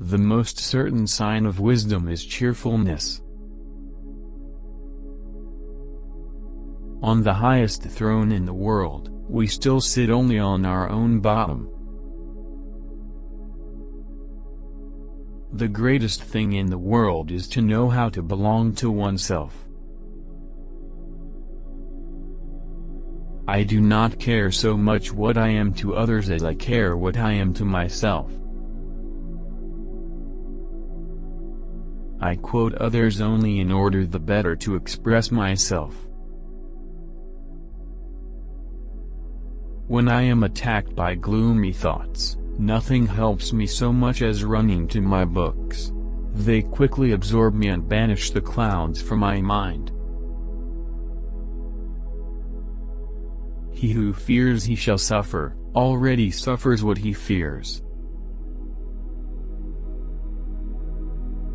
The most certain sign of wisdom is cheerfulness. On the highest throne in the world, we still sit only on our own bottom. The greatest thing in the world is to know how to belong to oneself. I do not care so much what I am to others as I care what I am to myself. I quote others only in order the better to express myself. When I am attacked by gloomy thoughts, nothing helps me so much as running to my books. They quickly absorb me and banish the clouds from my mind. He who fears he shall suffer, already suffers what he fears.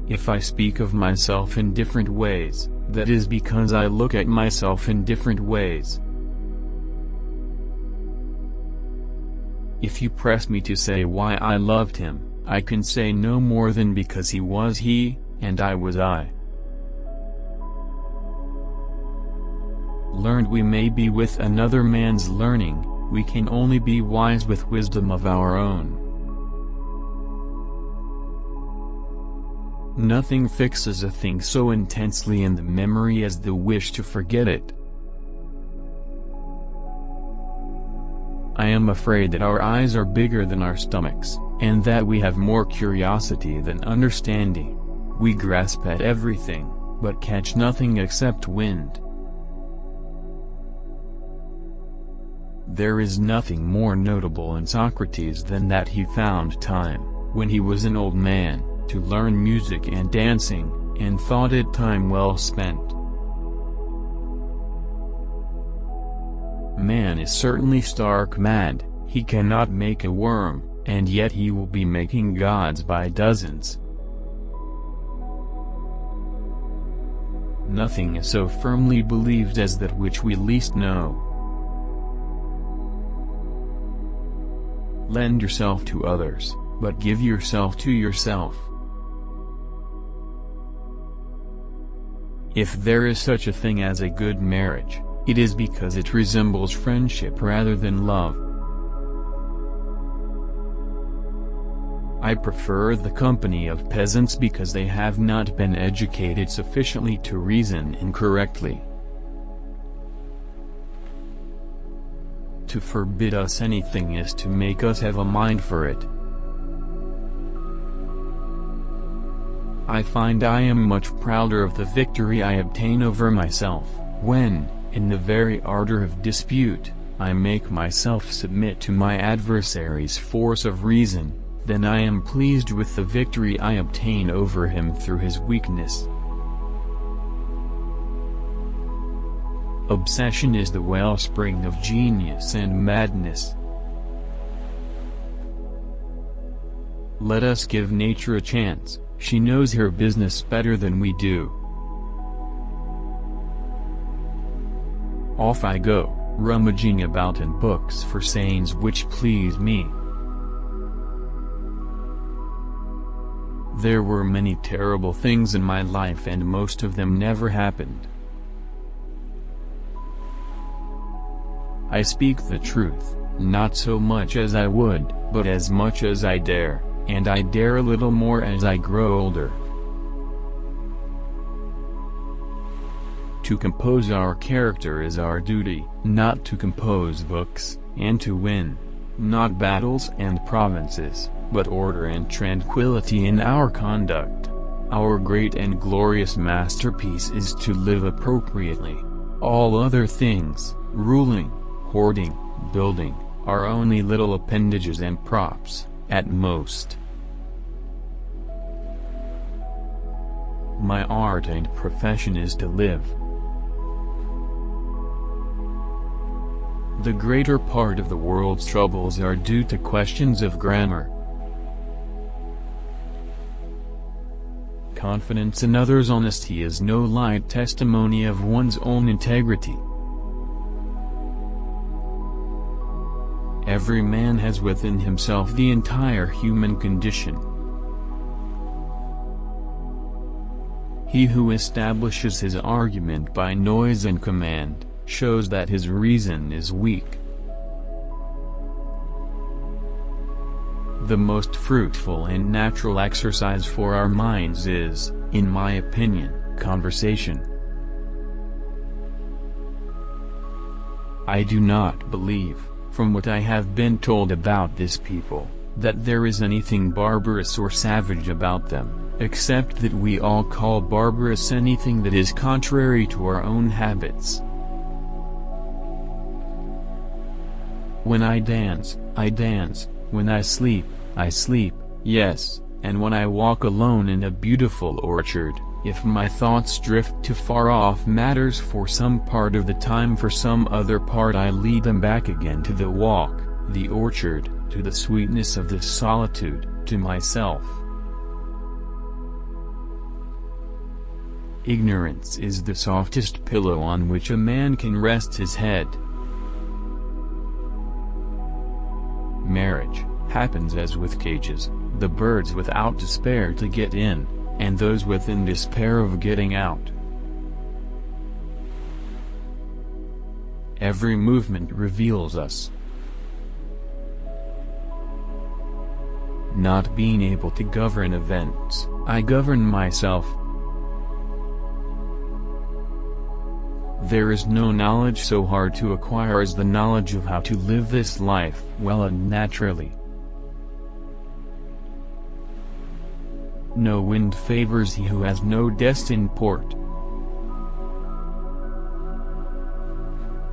If I speak of myself in different ways, that is because I look at myself in different ways. If you press me to say why I loved him, I can say no more than because he was he, and I was I. Learned we may be with another man's learning, we can only be wise with wisdom of our own. Nothing fixes a thing so intensely in the memory as the wish to forget it. I am afraid that our eyes are bigger than our stomachs, and that we have more curiosity than understanding. We grasp at everything, but catch nothing except wind. There is nothing more notable in Socrates than that he found time, when he was an old man, to learn music and dancing, and thought it time well spent. Man is certainly stark mad, he cannot make a worm, and yet he will be making gods by dozens. Nothing is so firmly believed as that which we least know. Lend yourself to others, but give yourself to yourself. If there is such a thing as a good marriage, it is because it resembles friendship rather than love. I prefer the company of peasants because they have not been educated sufficiently to reason incorrectly. To forbid us anything is to make us have a mind for it. I find I am much prouder of the victory I obtain over myself, when, in the very ardor of dispute, I make myself submit to my adversary's force of reason, than I am pleased with the victory I obtain over him through his weakness. Obsession is the wellspring of genius and madness. Let us give nature a chance, she knows her business better than we do. Off I go, rummaging about in books for sayings which please me. There were many terrible things in my life and most of them never happened. I speak the truth, not so much as I would, but as much as I dare, and I dare a little more as I grow older. To compose our character is our duty, not to compose books, and to win, not battles and provinces, but order and tranquility in our conduct. Our great and glorious masterpiece is to live appropriately. All other things, ruling, hoarding, building, are only little appendages and props, at most. My art and profession is to live. The greater part of the world's troubles are due to questions of grammar. Confidence in others' honesty is no light testimony of one's own integrity. Every man has within himself the entire human condition. He who establishes his argument by noise and command, shows that his reason is weak. The most fruitful and natural exercise for our minds is, in my opinion, conversation. I do not believe, from what I have been told about this people, that there is anything barbarous or savage about them, except that we all call barbarous anything that is contrary to our own habits. When I dance, I dance, when I sleep, yes, and when I walk alone in a beautiful orchard, if my thoughts drift to far-off matters for some part of the time, for some other part I lead them back again to the walk, the orchard, to the sweetness of this solitude, to myself. Ignorance is the softest pillow on which a man can rest his head. Marriage happens as with cages, the birds without despair to get in, and those within despair of getting out. Every movement reveals us. Not being able to govern events, I govern myself. There is no knowledge so hard to acquire as the knowledge of how to live this life well and naturally. No wind favors he who has no destined port.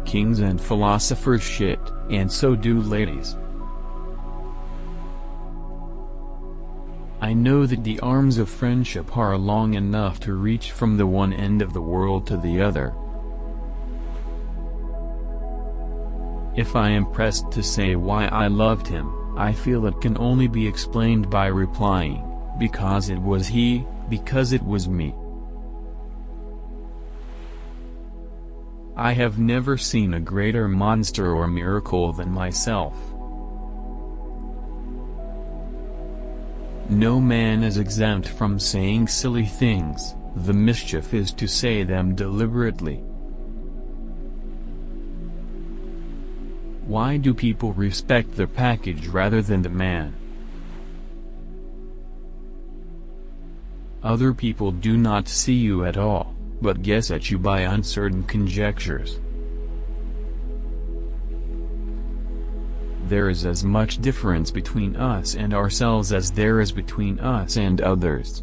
Kings and philosophers shit, and so do ladies. I know that the arms of friendship are long enough to reach from the one end of the world to the other. If I am pressed to say why I loved him, I feel it can only be explained by replying, because it was he, because it was me. I have never seen a greater monster or miracle than myself. No man is exempt from saying silly things, the mischief is to say them deliberately. Why do people respect the package rather than the man? Other people do not see you at all, but guess at you by uncertain conjectures. There is as much difference between us and ourselves as there is between us and others.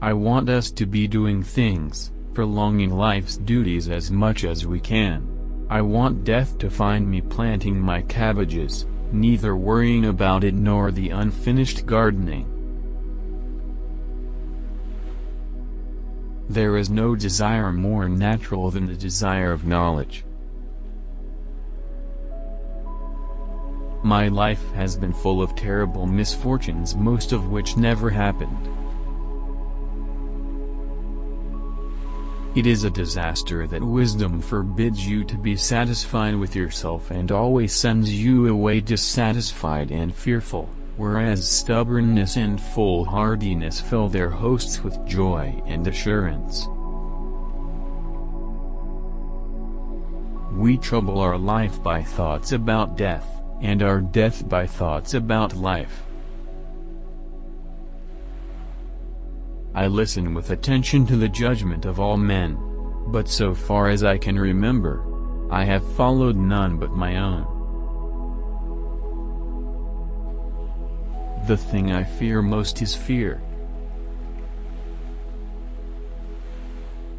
I want us to be doing things, prolonging life's duties as much as we can. I want death to find me planting my cabbages, neither worrying about it nor the unfinished gardening. There is no desire more natural than the desire of knowledge. My life has been full of terrible misfortunes, most of which never happened. It is a disaster that wisdom forbids you to be satisfied with yourself and always sends you away dissatisfied and fearful, whereas stubbornness and foolhardiness fill their hosts with joy and assurance. We trouble our life by thoughts about death, and our death by thoughts about life. I listen with attention to the judgment of all men, but so far as I can remember, I have followed none but my own. The thing I fear most is fear.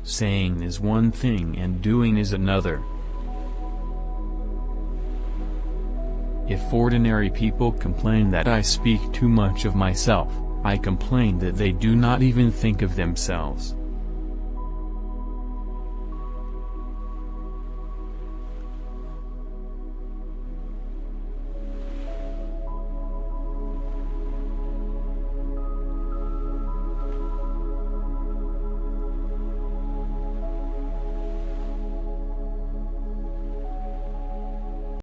Saying is one thing and doing is another. If ordinary people complain that I speak too much of myself, I complain that they do not even think of themselves.